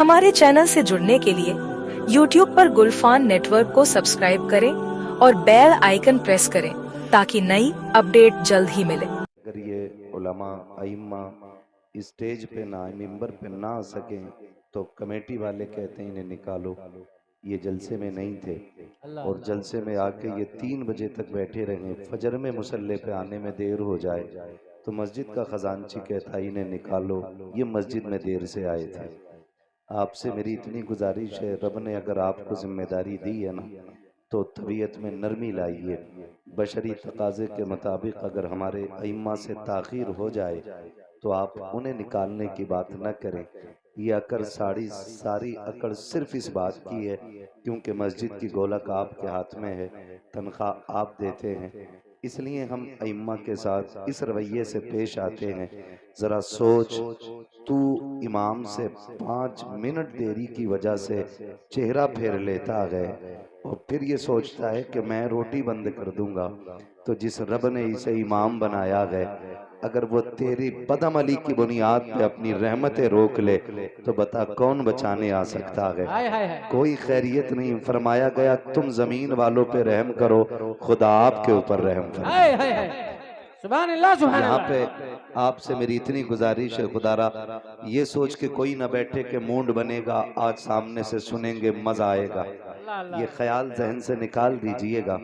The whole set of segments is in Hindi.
हमारे चैनल से जुड़ने के लिए YouTube पर गुलफान नेटवर्क को सब्सक्राइब करें और बेल आइकन प्रेस करें ताकि नई अपडेट जल्द ही मिले। अगर ये उलमा अइम्मा स्टेज पे ना मिंबर पे ना आ सकें तो कमेटी वाले कहते हैं इन्हें निकालो। ये जलसे में नहीं थे और जलसे में आके ये 3 बजे तक बैठे रहे। फजर में मुसल्ले पे आने में देर हो जाए तो मस्जिद का खजानची कहता है इन्हें निकालो, ये मस्जिद में देर से आए थे। आपसे मेरी इतनी गुजारिश है, रब ने अगर आपको जिम्मेदारी दी है ना तो तबीयत में नरमी लाइए। बशरी तकाजे के मुताबिक अगर हमारे अइम्मा से ताख़ीर हो जाए तो आप उन्हें निकालने की बात न करें। ये अकड़ सारी अकड़ सिर्फ इस बात की है क्योंकि मस्जिद की गोलक आपके हाथ में है, तनख्वाह आप देते हैं, इसलिए हम अइम्मा के साथ इस रवैये से पेश आते हैं। ज़रा सोच, तू इमाम से 5 मिनट देरी की वजह से चेहरा फेर लेता है और फिर ये सोचता है कि मैं रोटी बंद कर दूंगा। तो जिस रब ने इसे इमाम बनाया है, अगर वो तेरी बदअमली की बुनियाद पे अपनी रहमतें रोक ले तो बता कौन बचाने आ सकता है। कोई खैरियत नहीं। फरमाया गया तुम जमीन वालों पे रहम करो, खुदा आपके ऊपर रहम फरमाए। सुभान अल्लाह, सुभान यहाँ अल्लाह। पे आपसे मेरी इतनी गुजारिश है, खुदारा ये सोच के कोई ना बैठे कि मूड बनेगा आज सामने से सुनेंगे मजा आएगा, ये ख्याल जहन से निकाल दीजिएगा।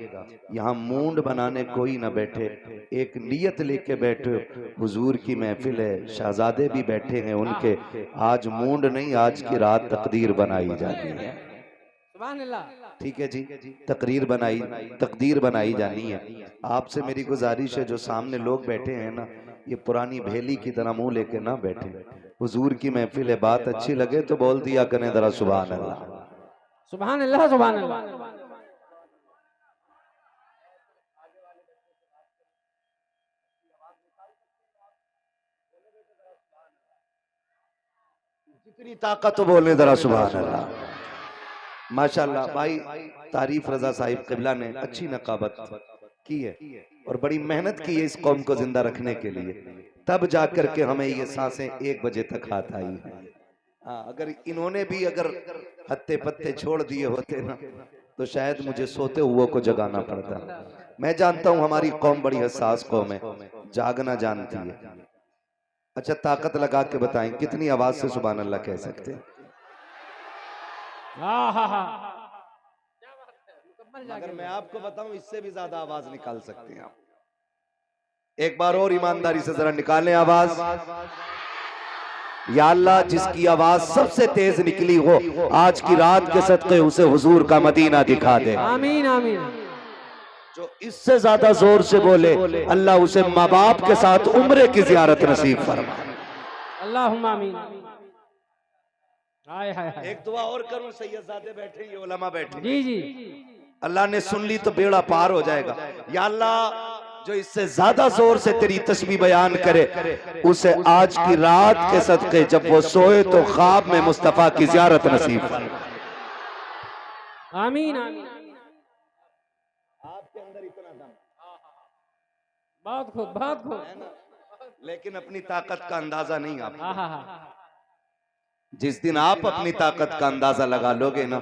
यहाँ मूड बनाने कोई ना बैठे, एक नियत लेके बैठे। हुजूर की महफिल है, शहजादे भी बैठे हैं उनके। आज मूड नहीं, आज की रात तकदीर बनाई जानी है। सुभान अल्लाह। ठीक है जी, तकदीर बनाई जानी है। आपसे मेरी गुजारिश है, जो सामने लोग बैठे हैं ना, ये पुरानी भेली की तरह मुंह लेके ना बैठे। हुजूर की महफिल है, बात अच्छी लगे तो बोल दिया करें जरा सुभान अल्लाह, सुभान अल्लाह, सुभान अल्लाह। जितनी ताकत बोले जरा सुभान अल्लाह। माशाल्लाह भाई, तारीफ रजा साहिब किबला ने अच्छी नकाबत की है और बड़ी मेहनत की है इस कौम को जिंदा रखने के लिए, तब जाकर के हमें ये सांसें 1 बजे तक हाथ आई है। हाँ, अगर इन्होंने भी अगर हत्ते पत्ते छोड़ दिए होते ना तो शायद मुझे सोते हुए को जगाना पड़ता। मैं जानता हूं हमारी कौम बड़ी हसास कौम है, जागना जानती है। अच्छा, ताकत लगा के बताएं कितनी आवाज से सुभान अल्लाह कह सकते हैं? अगर मैं आपको बताऊं इससे भी ज्यादा आवाज निकाल सकते हैं आप। एक बार और ईमानदारी से जरा निकालें आवाज। या अल्लाह, जिसकी आवाज सबसे तेज निकली हो आज की रात के सदक़े उसे हुजूर का मदीना दिखा दे। आमीन आमीन। जो इससे ज्यादा जोर से बोले अल्लाह उसे माँ बाप के साथ उम्रे की जियारत नसीब फरमा। अल्लाहुम्मा आमीन। हाय हाय हाय। एक दुआ और करूं, सैयदजादे बैठे, ये उलमा बैठे, जी जी। अल्लाह ने सुन ली तो बेड़ा पार हो जाएगा। या अल्लाह, जो इससे ज्यादा जोर से तेरी तस्बीह बयान करे उसे आज की रात के सदक़े जब वो सोए तो ख्वाब में मुस्तफा की जियारत नसीब फरमा। आमीन आमीन। आपके अंदर इतना दम, बहुत खूब, बहुत खूब। लेकिन अपनी ताकत का अंदाजा नहीं आप। हाँ। जिस दिन आप अपनी ताकत का अंदाजा लगा लोगे ना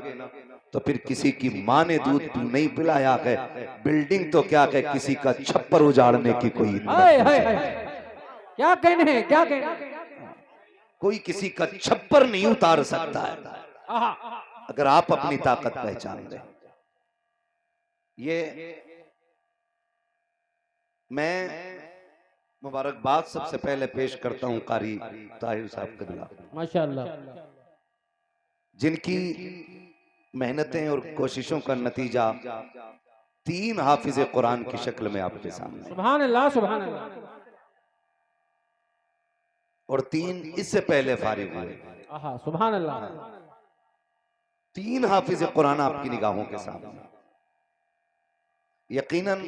तो फिर किसी की माँ ने दूध नहीं पिलाया है, बिल्डिंग तो क्या है, किसी का छप्पर उजाड़ने की कोई हाय हाय हाय। क्या कहने हैं, क्या कहने हैं? कोई किसी का छप्पर नहीं उतार सकता है अगर आप अपनी ताकत पहचान लें। ये मैं मुबारकबाद सबसे पहले पेश करता हूं कारी ताहिर साहब कबिला, माशाअल्लाह, जिनकी मेहनतें और कोशिशों का नतीजा 3 हाफिज कुरान की शक्ल में आपके सामने, सुभान अल्लाह, सुभान अल्लाह। और 3 इससे पहले फारिग हुए। सुभान अल्लाह। 3 हाफिज कुरान आपकी निगाहों के सामने। यकीनन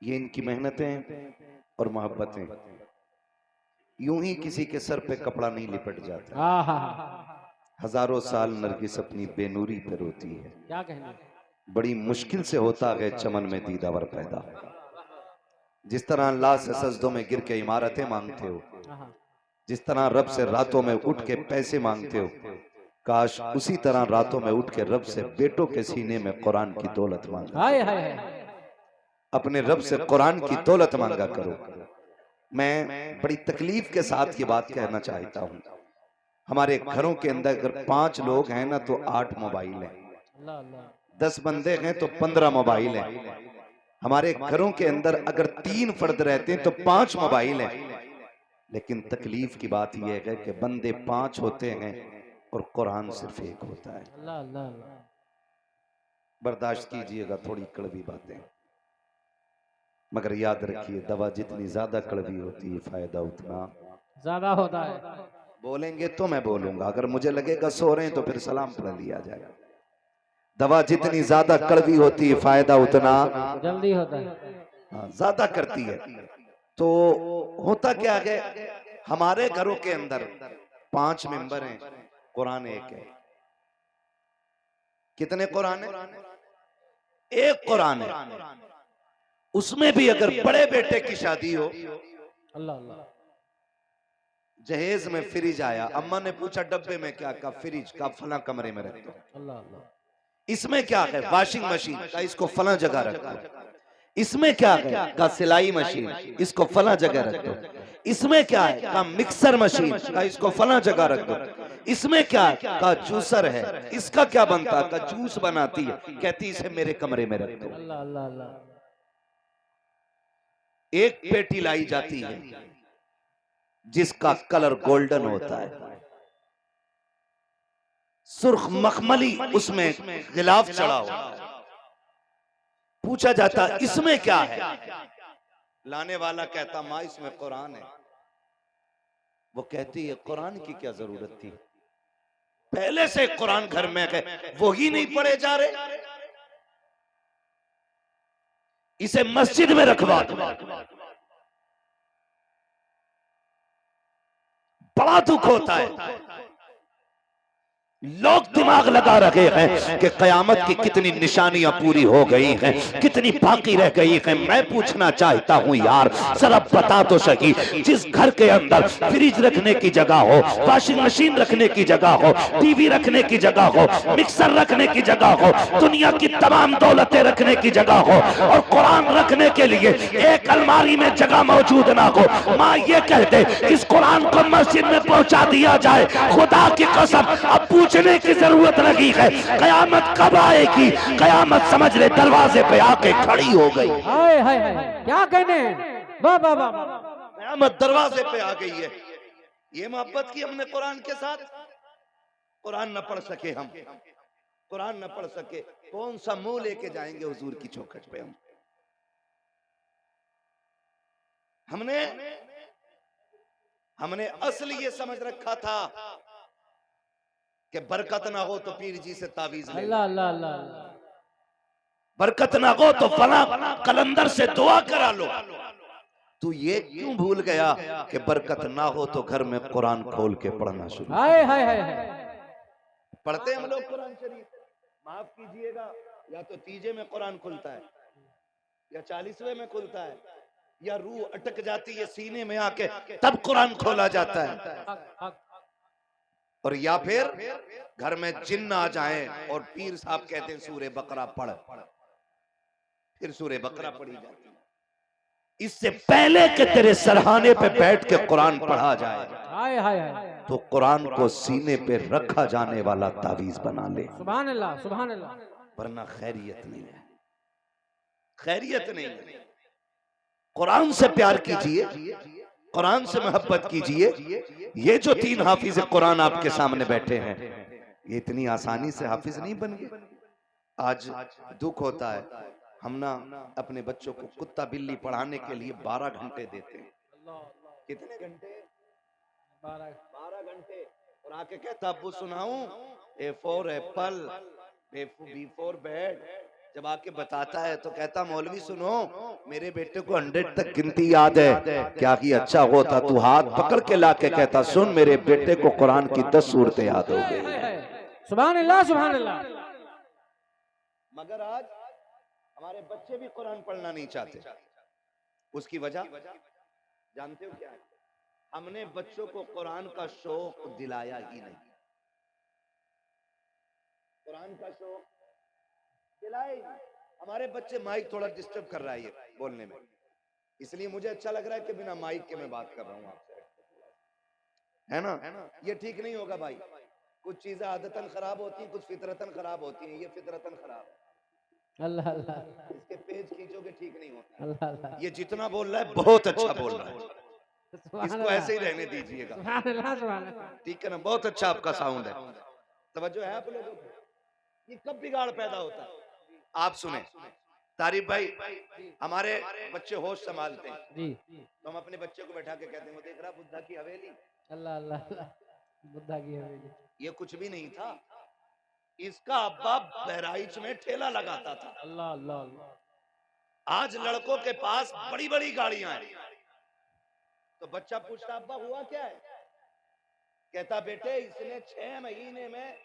ये इनकी मेहनतें और मोहब्बतें यूं ही किसी के सर पे कपड़ा नहीं लिपट जाता। हजारों साल नरगिस अपनी बेनूरी पे रोती है, क्या कहना, बड़ी मुश्किल से होता है चमन में दीदावर पैदा। जिस तरह अल्लाह से सजदों में गिर के इमारतें मांगते हो, जिस तरह रब से रातों में उठ के पैसे मांगते हो, काश उसी तरह रातों में उठ के रब से बेटों के सीने में कुरान की दौलत मांगा। हाय हाय हाय। अपने रब से कुरान की दौलत मांगा करो। मैं बड़ी तकलीफ के साथ ये बात कहना चाहता हूँ, हमारे घरों के अंदर अगर 5 लोग हैं ना तो 8 मोबाइल हैं, 10 बंदे हैं तो 15 मोबाइल हैं। हमारे घरों के अंदर अगर 3 फर्द रहते हैं तो 5 मोबाइल हैं। लेकिन तकलीफ की बात यह है कि बंदे 5 होते हैं और कुरान सिर्फ एक होता है। बर्दाश्त कीजिएगा थोड़ी कड़वी बातें, मगर याद रखिए दवा जितनी ज्यादा कड़वी होती है फायदा उतना ज्यादा होता है। बोलेंगे तो मैं बोलूंगा, अगर मुझे लगेगा सो रहे हैं तो फिर सलाम पढ़ लिया जाएगा। दवा जितनी ज्यादा कड़वी होती है फायदा उतना जल्दी होता है। हाँ, ज्यादा करती है। तो होता क्या है, हमारे घरों के अंदर 5 मेंबर हैं, कुरान एक है। कितने कुरान है? एक कुरान है। उसमें भी अगर बड़े बेटे की शादी हो, अल्लाह अल्लाह, जहेज में फ्रिज आया, अम्मा ने पूछा डब्बे में क्या, का फ्रिज, का फला कमरे में रखते हो। अल्लाह अल्लाह। इसमें क्या है? वॉशिंग मशीन, का इसको फला जगह रखो। इसमें क्या है? का सिलाई मशीन, इसको फला जगह रख दो। इसमें क्या है? का मिक्सर मशीन, का इसको फला जगह रख दो। इसमें क्या है? का जूसर है, इसका क्या बनता है? का जूस बनाती है, कहती इसे मेरे कमरे में रख दो। अल्लाह अल्लाह अल्लाह। एक पेटी लाई जाती है जिसका कलर गोल्डन होता है, सुर्ख मखमली उसमें गिलाफ चढ़ा हुआ। पूछा जाता इसमें क्या है? लाने वाला कहता माँ इसमें कुरान है। वो कहती है कुरान की क्या जरूरत थी, पहले से कुरान घर में है, वो ही नहीं पढ़े जा रहे, इसे मस्जिद में रखवा दो। बड़ा दुख होता है, लोग दिमाग लगा रहे हैं कि कयामत की कितनी निशानियां पूरी हो गई हैं, कितनी बाकी रह गई हैं। मैं पूछना चाहता हूं यार, जरा बता तो सही, जिस घर के अंदर फ्रिज रखने की जगह हो, वॉशिंग मशीन रखने की जगह हो, टीवी रखने की जगह हो, मिक्सर रखने की जगह हो, दुनिया की तमाम दौलतें रखने की जगह हो, और कुरान रखने के लिए एक अलमारी में जगह मौजूद ना हो, माँ ये कह दे इस कुरान को मस्जिद में पहुंचा दिया जाए, खुदा की कसम अब पूछने की जरूरत लगी है कयामत कब आएगी। कयामत समझ ले दरवाजे पे आके खड़ी हो गई। हाय हाय हाय, क्या कहने, वाह वाह वाह। कयामत दरवाजे पे आ गई है। ये मोहब्बत की हमने कुरान के साथ, कुरान न पढ़ सके हम, कुरान न पढ़ सके, कौन सा मुंह लेके जाएंगे हुजूर की चौखट पे हम। हमने असली ये समझ रखा था कि बरकत ना हो तो पीर जी से तावीज ले, अल्लाह अल्लाह अल्लाह। बरकत ना हो तो फला कलंदर से दुआ करा लो। तू ये क्यों भूल गया कि बरकत ना हो तो घर में कुरान खोल के पढ़ना शुरू। हाय हाय हाय हाय। पढ़ते हम लोग कुरान शरीफ, माफ कीजिएगा, या तो तीजे में कुरान खुलता है, या 40वें में खुलता है, या रूह अटक जाती है सीने में आके तब कुरान खोला जाता है, और या फिर घर में जिन्न आ जाए और पीर साहब कहते हैं सूरे बकरा पढ़, फिर सूरे बकरा पढ़ी जाती है। इससे पहले कि तेरे सरहाने पे बैठ के कुरान पढ़ा जाए, हाय हाय हाय, तो कुरान को सीने पे रखा जाने वाला तावीज बना ले, सुभान अल्लाह सुभान अल्लाह, वरना खैरियत नहीं है, खैरियत नहीं है। कुरान से प्यार कीजिए, कुरान से मोहब्बत कीजिए। ये जो 3 हाफिज कुरान आपके सामने बैठे हैं, ये इतनी आसानी से हाफिज नहीं बन गए। आज दुख होता है, हम ना अपने बच्चों को कुत्ता बिल्ली पढ़ाने के लिए 12 घंटे देते हैं। कितने घंटे? 12 घंटे। और आके कहता अब्बू सुनाऊं, A for Apple, B for bat. जब आके बताता है तो कहता मौलवी सुनो, मेरे बेटे को 100 तक गिनती याद है, क्या ही अच्छा होता तू हाथ पकड़ के लाके कहता सुन मेरे बेटे को कुरान की 10 सूरतें याद हो गई। सुभान अल्लाह सुभान अल्लाह। मगर आज हमारे बच्चे भी कुरान पढ़ना नहीं चाहते। उसकी वजह जानते हो क्या है? हमने बच्चों को कुरान का शौक दिलाया ही नहीं, कुरान का शौक दिलाया ही नहीं। हमारे बच्चे, माइक थोड़ा डिस्टर्ब कर रहा है ये बोलने में, इसलिए मुझे अच्छा लग रहा है कि बिना माइक के मैं बात कर रहा हूँ आपसे, है ना? ये ठीक नहीं होगा भाई। कुछ चीजें आदतन खराब होती हैं, कुछ फितरतन खराब होती हैं। ये फितरतन खराब है। अल्लाह अल्लाह, इसके पेज खींचोगे ठीक नहीं होता। अल्लाह अल्लाह, ये जितना बोल रहा है बहुत अच्छा बोल रहा है, सुभान इसको अल्लाह, ऐसे ही रहने दीजिएगा, सुभान अल्लाह, सुभान अल्लाह। ठीक है ना? बहुत अच्छा आपका साउंड है, तवज्जो है आप लोगों को। ये कब बिगाड़ पैदा होता है? आप सुने तारिफ भाई, हमारे बच्चे होश संभालते हैं जी, तो हम अपने बच्चे को बैठा के कहते हैं, वो देख रहा बुद्धा की हवेली, अल्लाह अल्लाह अल्लाह, बुद्धा की हवेली। ये कुछ भी नहीं था, इसका अब्बा बहराइच में ठेला लगाता था। अल्लाह अल्लाह अल्लाह। आज लड़कों के पास बड़ी बड़ी गाड़ियां हैं, तो बच्चा पूछता अब्बा हुआ क्या है? कहता बेटे इसने 6 महीने में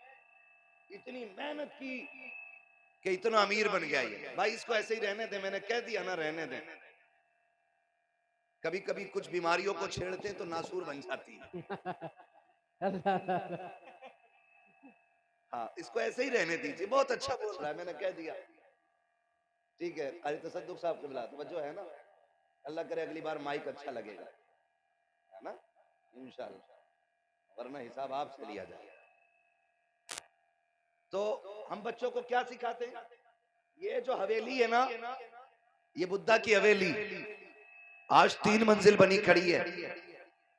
इतनी मेहनत की कि इतना अमीर बन गया ये। भाई इसको ऐसे ही रहने दे, मैंने कह दिया ना, रहने दे। कभी कभी कुछ बीमारियों को छेड़ते हैं तो नासूर बन जाती है। अल्लाह अल्लाह, हाँ, इसको ऐसे ही रहने दीजिए, बहुत अच्छा बोल रहा है, मैंने कह दिया। ठीक है, कारी तसद्दुक साहब को बुला, तो है ना, अल्लाह करे अगली बार माइक अच्छा लगेगा, है ना, इंशाल्लाह, वरना हिसाब आपसे लिया जाएगा। तो हम बच्चों को क्या सिखाते हैं? ये जो हवेली है ना, ये बुद्धा की हवेली आज 3 मंजिल बनी खड़ी है।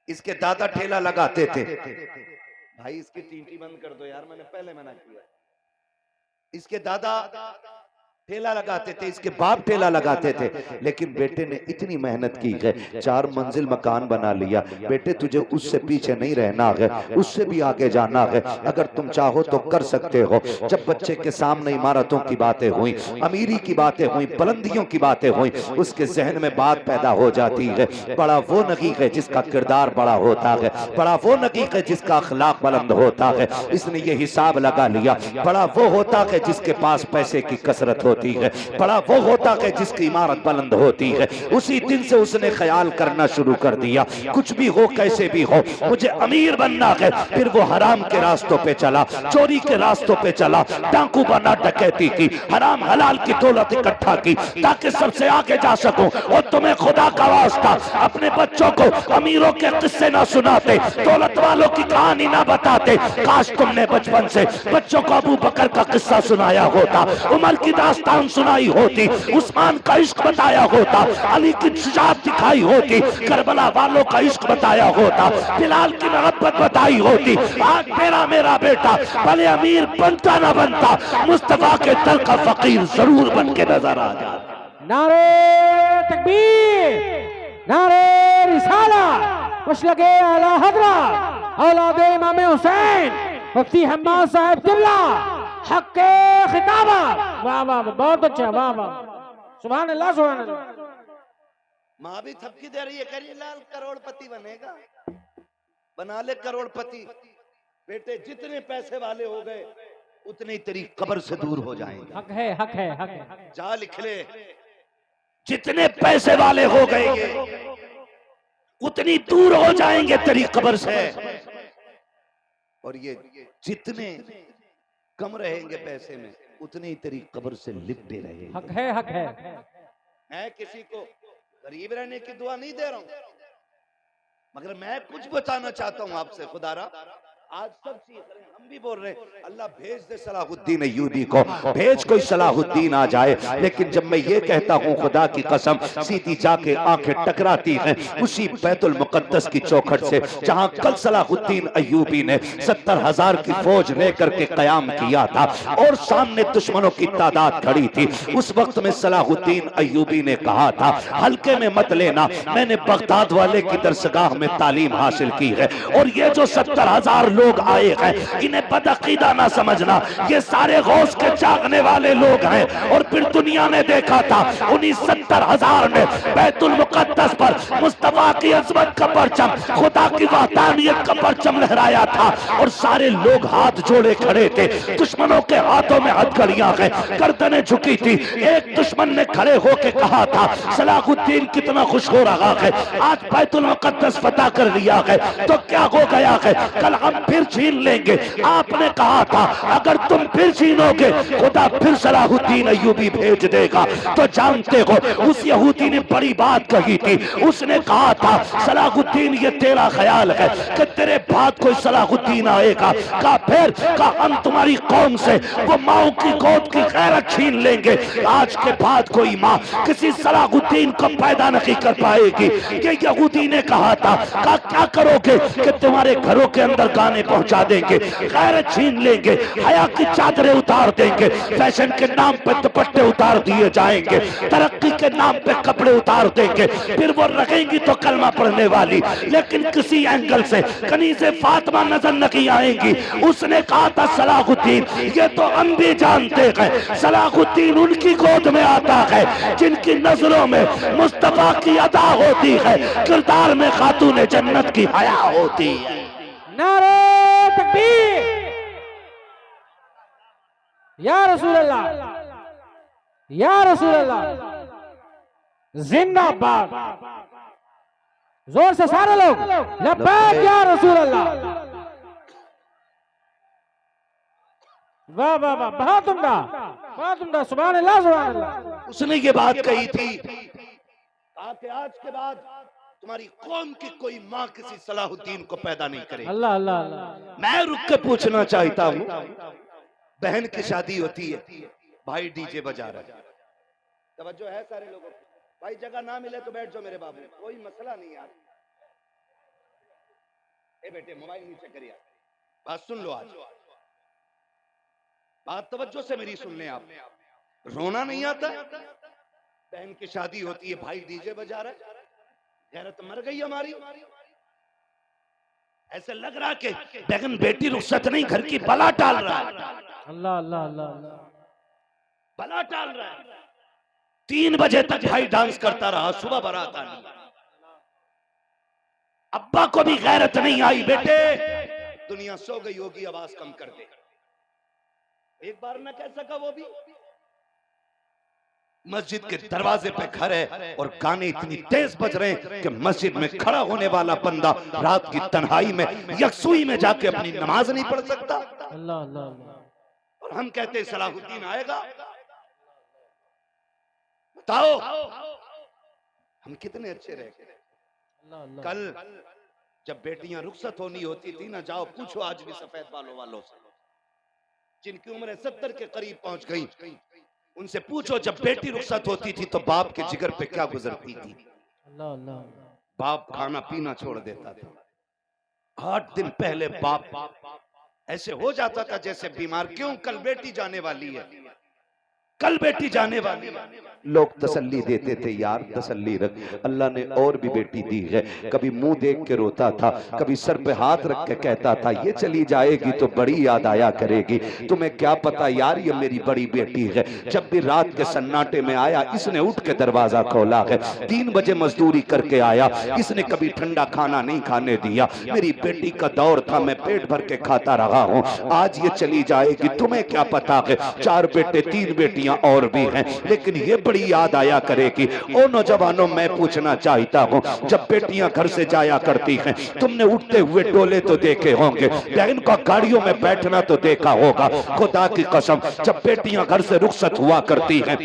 इसके दादा ठेला लगाते थे। भाई इसकी टींटी बंद कर दो यार, मैंने पहले मना किया। इसके दादा ठेला लगाते थे, इसके बाप ठेला लगाते थे, लेकिन बेटे ने इतनी मेहनत की है, 4 मंजिल मकान बना लिया। बेटे तुझे उससे पीछे नहीं रहना है, उससे भी आगे जाना है, अगर तुम चाहो तो कर सकते हो। जब बच्चे के सामने इमारतों की बातें हुई, अमीरी की बातें हुई, बुलंदियों की बातें हुई, उसके जहन में बात पैदा हो जाती है, बड़ा वो नगी है जिसका किरदार बड़ा होता है, बड़ा वो नगी है जिसका अखलाक बुलंद होता है। इसने ये हिसाब लगा लिया, बड़ा वो होता है जिसके पास पैसे की कसरत होती है, बड़ा वो होता है जिसकी इमारत बुलंद होती है। उसी दिन से उसने ख्याल करना शुरू कर दिया, कुछ भी हो कैसे भी हो मुझे अमीर बनना है। फिर वो हराम के रास्तों पे चला, चोरी के रास्तों पे चला, डाकू बना, डकैती की, हराम हलाल की दौलत इकट्ठा की ताकि सबसे आगे जा सकूं। और तुम्हें खुदा का वास्ता अपने बच्चों को अमीरों के किस्से ना सुनाते, दौलत वालों की कहानी ना बताते। काश तुमने बचपन से बच्चों को अबू बकर का किस्सा सुनाया होता, उमर की दास्तान सुनाई होती, उस्मान का इश्क बताया होता, अली की शुजाअत दिखाई होती, करबला वालों का इश्क बताया होता, बिलाल की मोहब्बत बताई होती। आज मेरा बेटा भले अमीर बनता ना बनता, मुस्तफा के दर का फकीर जरूर बन के नजर आ जाए। नारे तकबीर, नारे रिसाला, मशलके आला हज़रत औलादे इमाम हुसैन मुफ्ती हम्माद साहब किबला हक के खिताबा। वाह वाह, बहुत अच्छा, वाह वाह, सुभान अल्लाह, सुभान अल्लाह। माँ भी थपकी दे रही है, करिए लाल करोड़पति बनेगा, बना ले करोड़पति। बेटे जितने पैसे वाले हो गए उतनी तेरी कब्र से दूर हो जाएंगे। हक है, हक है, हक है। जा लिख ले, जितने पैसे वाले हो गए उतनी दूर हो जाएंगे तेरी कब्र से, और ये जितने कम रहेंगे पैसे में उतनी तेरी कब्र से लिपटे रहेंगे। हक है, हक है। मैं किसी को गरीब रहने की दुआ नहीं दे रहा हूं, मगर मैं कुछ बताना चाहता हूं आपसे। खुदारा आज सब सीख रहे हैं, हम भी बोल रहे हैं अल्लाह भेज दे सलाहुद्दीन अय्यूबी को, भेज कोई सलाहुद्दीन आ जाए। लेकिन जब मैं ये कहता हूँ खुदा की कसम, सीधी जाके आंखें टकराती हैं उसी बैतुल मुकद्दस की चौखट से जहाँ कल सलाहुद्दीन अय्यूबी ने 70,000 की फौज लेकर के कयाम किया था और सामने दुश्मनों की तादाद खड़ी थी। उस वक्त में सलाहुद्दीन अय्यूबी ने कहा था हल्के में मत लेना, मैंने बगदाद वाले की दरसगाह में तालीम हासिल की है, और ये जो 70,000 लोग आए हैं, इन्हें बदअकीदा ना समझना, ये सारे गौस के चाहने वाले लोग हैं। और फिर दुनिया ने देखा था 70,000 ने बैतुल मुकद्दस पर मुस्तफा की अजमत का परचम, खुदा की वहदानियत का परचम लहराया था और सारे लोग हाथ जोड़े खड़े थे। दुश्मनों के हाथों में हथकड़ियां हैं, गर्दनें झुकी थी। एक दुश्मन ने खड़े होकर कहा था सलाहुद्दीन कितना खुश हो रहा है, आज बैतुल मुकद्दस फतह कर लिया है तो क्या हो गया है, कल हम फिर छीन लेंगे। आपने कहा था अगर तुम फिर छीनोगे खुदा फिर सलाहुद्दीन अय्यूबी भेज देगा। तो जानते हो उस यहूदी ने बड़ी बात कही थी, उसने कहा था सलाहुद्दीन ये तेरा ख्याल है कि तेरे बाद कोई सलाहुद्दीन आएगा, का फिर का हम तुम्हारी कौम से वो माओ की गोद की गैरत छीन लेंगे। आज के बाद कोई माँ किसी सलाहुद्दीन को पैदा नहीं कर पाएगी। ये यहूदी ने कहा था का क्या करोगे कि तुम्हारे घरों के अंदर गाने पहुंचा देंगे, गैरत छीन लेंगे, हया की चादरें उतार देंगे, फैशन के नाम पे दुपट्टे उतार दिए जाएंगे, तरक्की के नाम पे कपड़े उतार देंगे, फिर वो रखेंगी तो कलमा पढ़ने वाली, लेकिन किसी एंगल से कनीज़े फातिमा नजर नहीं आएंगी। उसने कहा था सलाहुद्दीन ये तो हम भी जानते हैं, सलाहुद्दीन उनकी गोद में आता है जिनकी नजरों में मुस्तफा की अदा होती है, किरदार में खातून जन्नत की हया होती है। नारे तकबीर, या रसूल अल्लाह, या रसूल अल्लाह, जिंदाबाद। जोर से सारे लोग लब्बैक या रसूल अल्लाह। वाह वाह वाह, बहुत उम्दा, बहुत उम्दा, सुभान अल्लाह, सुभान अल्लाह। उसने ये बात कही थी ताकि आज के बाद तुम्हारी कौम की कोई माँ किसी सलाहुद्दीन को पैदा नहीं करे। अल्लाह अल्लाह अल्लाह। मैं रुक के पूछना चाहता हूँ, बहन की शादी होती है, भाई डीजे बजा रहा है, तवज्जो है सारे लोगों को, भाई जगह ना मिले तो बैठ जाओ मेरे बाबू, कोई मसला नहीं यार। ए बेटे मोबाइल नीचे करिए, बात सुन लो, आज बात तवज्जो से मेरी सुन लें आप। रोना नहीं आता, बहन की शादी होती है, भाई डीजे बजा रहा है, गैरत मर गई हमारी। ऐसे लग रहा कि बहन बेटी रुखसत नहीं घर की बला टाल रहा है। अल्लाह अल्लाह अल्लाह, बला टाल रहा है। 3 बजे तक भाई डांस करता रहा, सुबह बारात आनी, अब्बा को भी गैरत नहीं आई, बेटे दुनिया सो गई होगी, आवाज कम कर दे। एक बार ना कह सका वो भी। मस्जिद के दरवाजे पे घर है और गाने इतनी तेज बज रहे हैं कि मस्जिद में खड़ा होने वाला बंदा रात की तन्हाई में यकसुई में जाके अपनी नमाज नहीं पढ़ सकता। अल्लाह अल्लाह अल्लाह। और हम कहते हैं सलाहुद्दीन आएगा। बताओ हम कितने अच्छे रह गए। कल जब बेटियां रुखसत होनी होती थी ना, जाओ पूछो आज भी सफेद बालों वालों से जिनकी उम्र 70 के करीब पहुंच गई, उनसे पूछो जब बेटी रुखसत होती थी तो बाप के जिगर पे क्या गुजरती थी। अल्लाह अल्लाह। बाप खाना पीना छोड़ देता था। 8 दिन पहले बाप ऐसे हो जाता था जैसे बीमार, क्यों कल बेटी जाने वाली है, कल बेटी जाने वाली है। लोग तसल्ली देते थे, यार तसल्ली रख, अल्लाह ने और भी बेटी दी है। कभी मुंह देख के रोता था, कभी सर पे हाथ रख के कहता था ये चली जाएगी तो बड़ी याद आया करेगी। तुम्हें क्या पता यार ये मेरी बड़ी बेटी है। जब भी रात के सन्नाटे में आया, इसने उठ के दरवाजा खोला है। 3 बजे मजदूरी करके आया, इसने कभी ठंडा खाना नहीं खाने दिया। मेरी बेटी का दौर था, मैं पेट भर के खाता रहा हूँ, आज ये चली जाएगी। तुम्हें क्या पता है 4 बेटे 3 बेटियां और भी हैं, लेकिन ये बड़ी याद आया करेगी। ओ नौजवानों, मैं पूछना चाहता हूँ, जब बेटियां घर से जाया करती हैं, तुमने उठते हुए डोले तो देखे होंगे, बहन का गाड़ियों में बैठना तो देखा होगा। खुदा की कसम, जब बेटियां घर से रुखसत हुआ करती हैं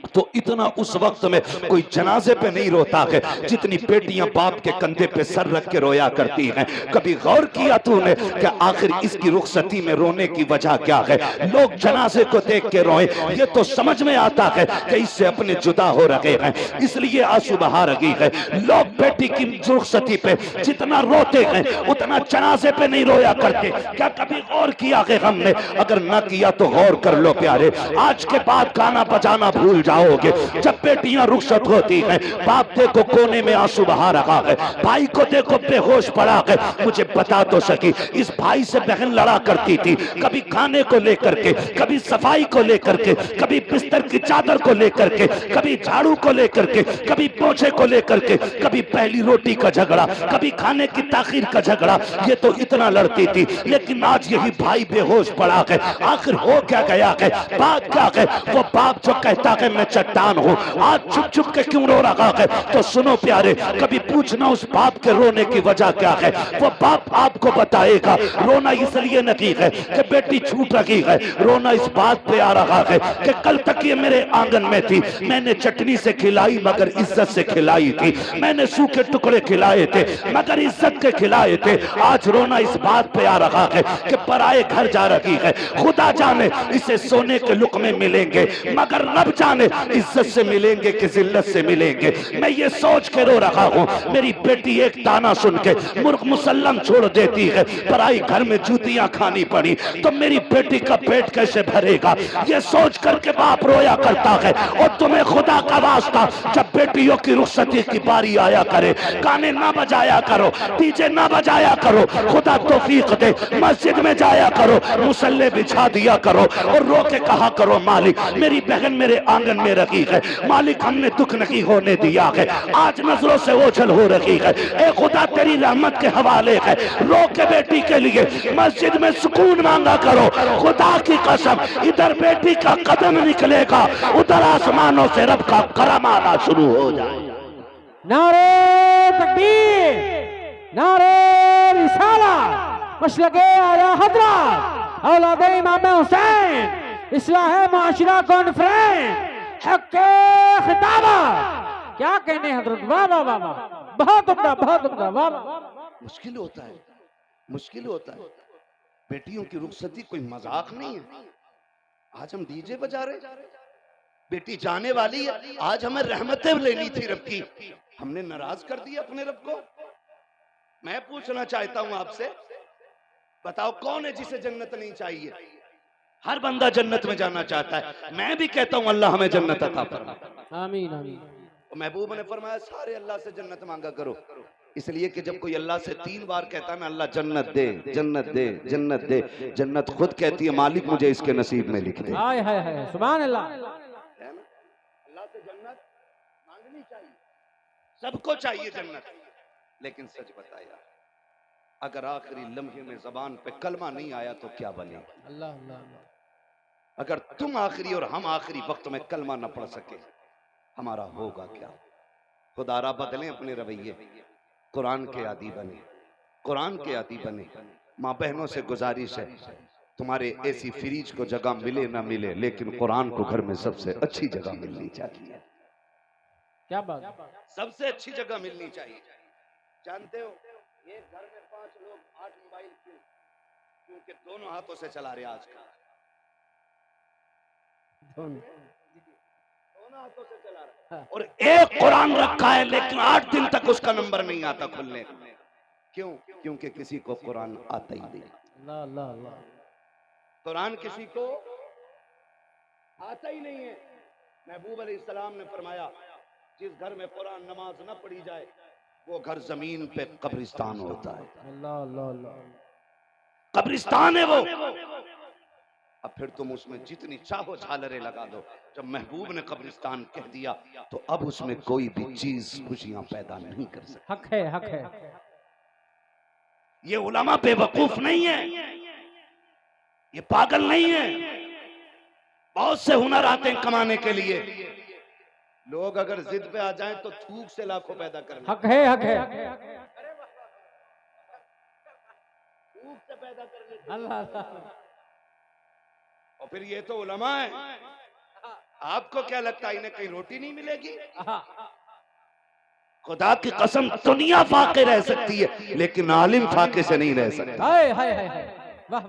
तो इतना उस वक्त में कोई जनाजे पे नहीं रोता है जितनी बेटियां बाप के कंधे पे सर रख के रोया करती हैं। कभी गौर किया तूने कि आखिर इसकी रुखसती में रोने की वजह क्या है? लोग जनाजे को देख के रोए, ये तो समझ में आता है कि इससे अपने जुदा हो रहे हैं, इसलिए आंसू बहा रही है। लोग बेटी की रुखसती पे जितना रोते हैं उतना जनाजे पे नहीं रोया करते। क्या कभी गौर किया है हमने? अगर न किया तो गौर कर लो प्यारे। आज के बाद गाना बजाना भूल जाओ, जाओगे। जब बेटियां रुखसत होती हैं, बाप देखो कोने में आंसू बहा रहा है, भाई को देखो बेहोश पड़ा है। मुझे बता तो सकी, इस भाई से बहन लड़ा करती थी, कभी खाने को लेकर के, कभी सफाई को लेकर के, कभी बिस्तर की चादर को लेकर के, कभी झाड़ू को लेकर के, कभी पोछे को लेकर के, कभी पहली रोटी का झगड़ा, कभी खाने की ताखीर का झगड़ा। ये तो इतना लड़ती थी, लेकिन आज यही भाई बेहोश पड़ा है। आखिर हो क्या गया है, बात क्या है? वो बाप जो कहता है मैं चट्टान हूँ, आज छुप छुप के क्यों रो रहा है? तो सुनो प्यारे, कभी पूछना उस बाप के रोने की वजह क्या है। वो बाप आपको बताएगा। रोना इसलिए नहीं है कि बेटी छूट रही है, रोना इस बात पे आ रहा है कि कल तक ये मेरे आंगन में थी, मैंने चटनी से खिलाई मगर इज्जत से खिलाई थी, मैंने सूखे टुकड़े खिलाए थे मगर इज्जत के खिलाए थे। आज रोना इस बात पे आ रहा है कि पराए घर जा रही है। खुदा जाने इसे सोने के लुक़मे मिलेंगे, मगर रब जाने इज्जत से मिलेंगे कि जिल्लत से मिलेंगे। मैं ये सोच के रो रहा हूँ, मेरी बेटी एक ताना सुन के मुर्ग मुसल्लम छोड़ देती है, पराई घर में जूतियां खानी पड़ी तो मेरी बेटी का पेट कैसे भरेगा? ये सोच करके बाप रोया करता है। और तुम्हें खुदा का वास्ता, जब बेटियों की रुखसती की बारी आया करे, गाने ना बजाया करो, डीजे ना बजाया करो, खुदा तौफीक दे, मस्जिद में जाया करो, मुसल्ले बिछा दिया करो और रो के कहा करो मालिक मेरी बहन मेरे आंगन में रखी है, मालिक हमने दुख नहीं होने दिया है, आज नजरों से ओझल हो रही है, ए खुदा तेरी रहमत के हवाले है। रो के बेटी के लिए मस्जिद में सुकून मांगा करो। खुदा की कसम, इधर बेटी का कदम निकलेगा, उधर आसमानों से रब का करम आना शुरू हो जाए। नारे तकबीर, नारे रिसाला, मशलके आला हज़रत औलादे इमाम हुसैन, इस्लाह मुआशरा कॉन्फ्रेंस, हक़ खिताबा। क्या कहने हजरत, वाह वाह वाह वाह, बहुत उम्दा, बहुत उम्दा, वाह वाह। मुश्किल होता है, मुश्किल होता है। बेटियों की रुखसती कोई मजाक नहीं है। आज हम डीजे बजा रहे, बेटी जाने वाली है, आज हमें रहमतें लेनी थी रब की, हमने नाराज कर दिया अपने रब को। मैं पूछना चाहता हूं आपसे, बताओ कौन है जिसे जन्नत नहीं चाहिए? हर बंदा जन्नत में जाना चाहता है। मैं भी कहता हूं अल्लाह हमें जन्नत अता फरमा। आमीन आमीन। महबूब ने फरमाया सारे अल्लाह से जन्नत मांगा करो, इसलिए कि जब कोई अल्लाह से 3 बार कहता है ना अल्लाह जन्नत दे, जन्नत दे, जन्नत दे, जन्नत खुद कहती है मालिक मुझे इसके नसीब में लिख दे। हाय हाय हाय, सुभान अल्लाह। अल्लाह से जन्नत मांगनी चाहिए, सबको चाहिए जन्नत। लेकिन सच बताया, अगर आखिरी लम्हे में जबान पे कलमा नहीं आया तो क्या बने? अल्लाह अल्लाह। अगर तुम आखिरी और हम आखिरी वक्त में कलमा न पढ़ सके, हमारा होगा क्या? खुदारा बदलें अपने रवैये, कुरान के आदी बने, कुरान के आदी बने। माँ बहनों से गुजारिश है, तुम्हारे एसी फ्रिज को जगह मिले ना मिले, लेकिन कुरान को घर में सबसे अच्छी जगह मिलनी चाहिए। क्या बात, सबसे अच्छी जगह मिलनी चाहिए। जानते हो एक घर में 5 लोग 8 मोबाइल क्यों? क्योंकि दोनों हाथों से चला रहे आज का, दोनों हाथों से चला रहा है। और एक कुरान रखा है लेकिन 8 दिन तक उसका नंबर नहीं आता खुलने। क्यों? क्योंकि किसी को कुरान आता ही नहीं। अल्लाह अल्लाह अल्लाह। कुरान किसी को आता ही नहीं है। महबूब अलैहिस्सलाम ने फरमाया जिस घर में कुरान नमाज न पढ़ी जाए वो घर जमीन पे कब्रिस्तान होता है। अल्लाह अल्लाह अल्लाह। कब्रिस्तान है वो। अब फिर तुम उसमें जितनी चाहो झालरें लगा दो, जब महबूब ने कब्रिस्तान कह दिया तो अब उसमें कोई भी चीज खुशियां पैदा नहीं कर सकती। हक है, हक है। ये उलमा बेवकूफ नहीं है, ये पागल नहीं है। बहुत से हुनर आते हैं कमाने के लिए, लोग अगर जिद पे आ जाएं तो थूक से लाखों पैदा कर लें। हक है, हक है। थूक से पैदा कर लेते। अल्लाह अल्लाह। और फिर ये तो उलमा है, आपको क्या लगता है इन्हें कहीं रोटी नहीं मिलेगी? खुदा की कसम दुनिया फाके रह सकती है लेकिन आलिम फाके से नहीं रह सकता। हाय हाय हाय।